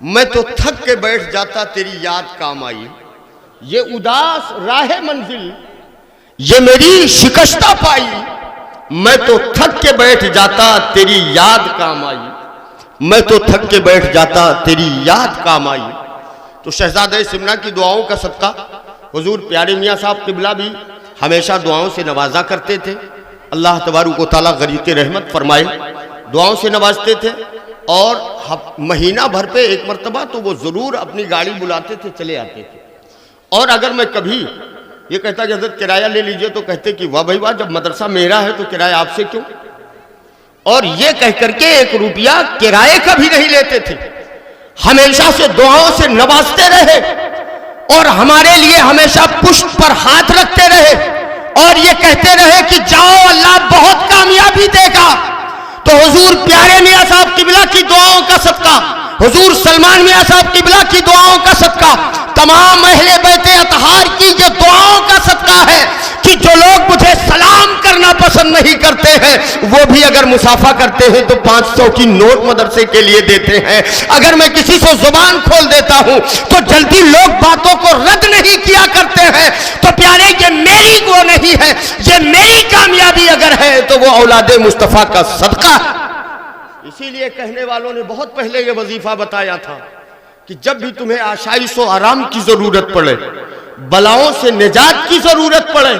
میں تو تھک کے بیٹھ جاتا تیری یاد کام آئی، یہ اداس راہ منزل یہ میری شکستہ پائی، میں تو تھک کے بیٹھ جاتا تیری یاد کام آئی، میں تو تھک کے بیٹھ جاتا تیری یاد کام آئی۔ تو شہزادہ سمنا کی دعاؤں کا صدقہ حضور پیارے میاں صاحب قبلہ بھی ہمیشہ دعاؤں سے نوازا کرتے تھے۔ اللہ تبارک و تعالیٰ غریق رحمت فرمائے، دعاؤں سے نوازتے تھے، اور مہینہ بھر پہ ایک مرتبہ تو وہ ضرور اپنی گاڑی بلاتے تھے، چلے آتے تھے۔ اور اگر میں کبھی یہ کہتا کہ حضرت کرایہ لے لیجئے تو کہتے کہ واہ بھائی واہ، جب مدرسہ میرا ہے تو کرایہ آپ سے کیوں؟ اور یہ کہہ کر کے 1 روپیہ کرایے کا بھی نہیں لیتے تھے، ہمیشہ سے دعاؤں سے نوازتے رہے، اور ہمارے لیے ہمیشہ پشت پر ہاتھ رکھتے رہے، اور یہ کہتے رہے کہ جاؤ اللہ بہت کامیابی دے گا۔ تو حضور پیارے میاں صاحب قبلہ کی دعاؤں کا صدقہ، حضور سلمان میاں صاحب قبلہ کی دعاؤں کا صدقہ، تمام اہل بیت اطہار کی یہ دعاؤں کا صدقہ ہے کہ جو لوگ مجھے سلام کرنا پسند نہیں کرتے ہیں وہ بھی اگر مسافہ کرتے ہیں تو 500 کی نوٹ مدرسے کے لیے دیتے ہیں۔ اگر میں کسی سے زبان کھول دیتا ہوں تو جلدی لوگ باتوں کو رد نہیں کیا کرتے ہیں۔ تو پیارے یہ میری وہ نہیں ہے، یہ میری کامیابی اگر ہے تو وہ اولاد مصطفیٰ کا صدقہ ہے۔ اسی لیے کہنے والوں نے بہت پہلے یہ وظیفہ بتایا تھا کہ جب بھی تمہیں آشائش و آرام کی ضرورت پڑے، بلاؤں سے نجات کی ضرورت پڑے،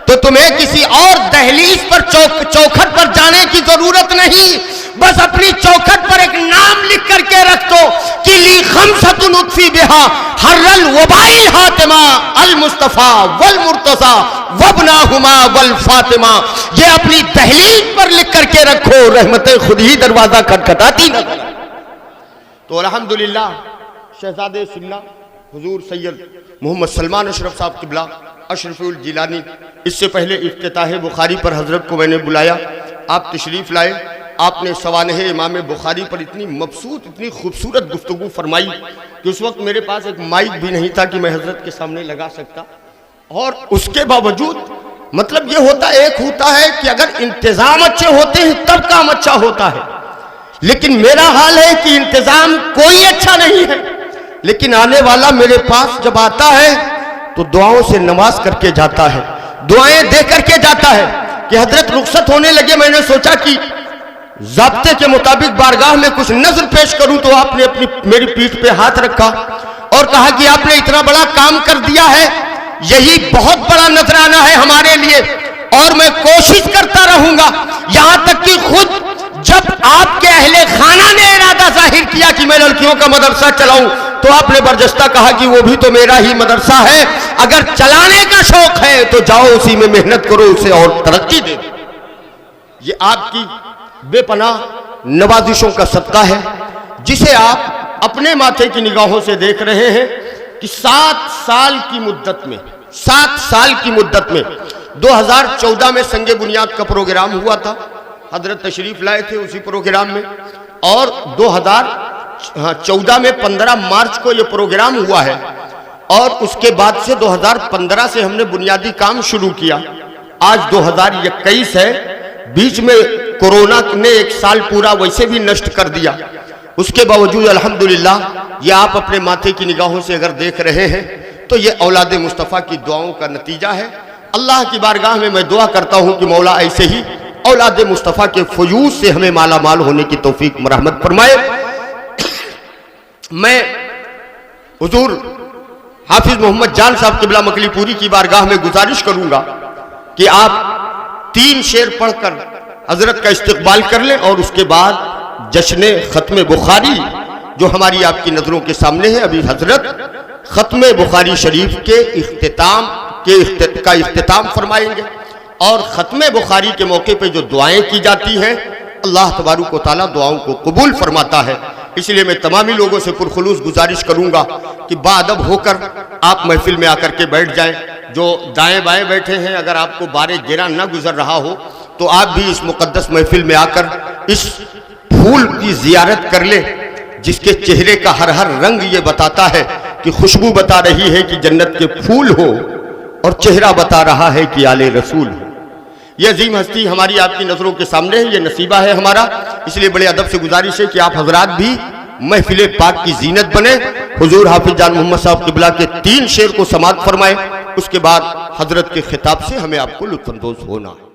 تو تمہیں کسی اور دہلیز پر چوکھٹ پر جانے کی ضرورت نہیں، بس اپنی چوکھٹ پر ایک نام لکھ کر کے رکھ دو کہ لی خمسۃ اطفی بہا حر الوباء الحاتمہ المصطفیٰ والمرتضیٰ وابناہما والفاطمہ۔ یہ اپنی دہلیز پر لکھ کر کے رکھو، رحمت خود ہی دروازہ کھٹکھٹاتی نظر۔ تو الحمدللہ شہزادے سمنا حضور سید محمد سلمان اشرف صاحب قبلہ اشرف الجیلانی، اس سے پہلے افتتاح بخاری پر حضرت کو میں نے بلایا، آپ تشریف لائے، آپ نے سوانح امام بخاری پر اتنی مبسوط اتنی خوبصورت گفتگو فرمائی کہ اس وقت میرے پاس ایک مائک بھی نہیں تھا کہ میں حضرت کے سامنے لگا سکتا، اور اس کے باوجود مطلب یہ ہوتا ہے کہ اگر انتظام اچھے ہوتے ہیں تب کام اچھا ہوتا ہے، لیکن میرا حال ہے کہ انتظام کوئی اچھا نہیں ہے، لیکن آنے والا میرے پاس جب آتا ہے تو دعاؤں سے نواز کر کے جاتا ہے، دعائیں دے کر کے جاتا ہے۔ کہ حضرت رخصت ہونے لگے، میں نے سوچا کہ ضابطے کے مطابق بارگاہ میں کچھ نظر پیش کروں، تو آپ نے میری پیٹھ پہ ہاتھ رکھا اور کہا کہ آپ نے اتنا بڑا کام کر دیا ہے، یہی بہت بڑا نذرانہ ہے ہمارے لیے، اور میں کوشش کرتا رہوں گا، یہاں تک کہ خود جب آپ کے اہل خانہ نے ارادہ ظاہر کیا کہ میں لڑکیوں کا مدرسہ چلاؤں تو آپ نے برجستہ کہا کہ وہ بھی تو میرا ہی مدرسہ ہے، اگر چلانے کا شوق ہے تو جاؤ اسی میں محنت کرو، اسے اور ترقی دے دو۔ یہ آپ کی بے پناہ نوازشوں کا صدقہ ہے، جسے آپ اپنے ماتھے کی نگاہوں سے دیکھ رہے ہیں کہ 7 سال کی مدت میں 2014 میں سنگ بنیاد کا پروگرام ہوا تھا، حضرت تشریف لائے تھے اسی پروگرام میں، اور 2014 میں 15 مارچ کو یہ پروگرام ہوا ہے، اور اس کے بعد سے 2015 سے ہم نے بنیادی کام شروع کیا۔ آج 2021 ہے، بیچ میں کورونا نے 1 سال پورا ویسے بھی نشٹ کر دیا، اس کے باوجود الحمدللہ یہ آپ اپنے ماتھے کی نگاہوں سے اگر دیکھ رہے ہیں تو یہ اولاد مصطفیٰ کی دعاؤں کا نتیجہ ہے۔ اللہ کی بارگاہ میں دعا کرتا ہوں کہ مولا ایسے ہی اولاد مصطفیٰ کے فیوض سے ہمیں مالا مال ہونے کی توفیق مرحمت فرمائے۔ میں حضور حافظ محمد جان صاحب قبلہ مکلی پوری کی بارگاہ میں گزارش کروں گا کہ آپ 3 شعر پڑھ کر حضرت کا استقبال کر لیں، اور اس کے بعد جشن ختم بخاری جو ہماری آپ کی نظروں کے سامنے ہے، ابھی حضرت ختم بخاری شریف کے اختتام فرمائیں گے، اور ختم بخاری کے موقع پہ جو دعائیں کی جاتی ہیں اللہ تبارک و تعالیٰ دعاؤں کو قبول فرماتا ہے۔ اس لیے میں تمامی لوگوں سے پرخلوص گزارش کروں گا کہ باادب ہو کر آپ محفل میں آ کر کے بیٹھ جائیں۔ جو دائیں بائیں بیٹھے ہیں، اگر آپ کو بارے گرا نہ گزر رہا ہو تو آپ بھی اس مقدس محفل میں آ کر اس پھول کی زیارت کر لیں، جس کے چہرے کا ہر رنگ یہ بتاتا ہے کہ خوشبو بتا رہی ہے کہ جنت کے پھول ہو، اور چہرہ بتا رہا ہے کہ آل رسول ہو۔ یہ عظیم ہستی ہماری آپ کی نظروں کے سامنے ہے، یہ نصیبہ ہے ہمارا، اس لیے بڑے ادب سے گزارش ہے کہ آپ حضرات بھی محفل پاک کی زینت بنے۔ حضور حافظ جان محمد صاحب قبلہ کے 3 شعر کو سماعت فرمائے، اس کے بعد حضرت کے خطاب سے ہمیں آپ کو لطف اندوز ہونا ہے۔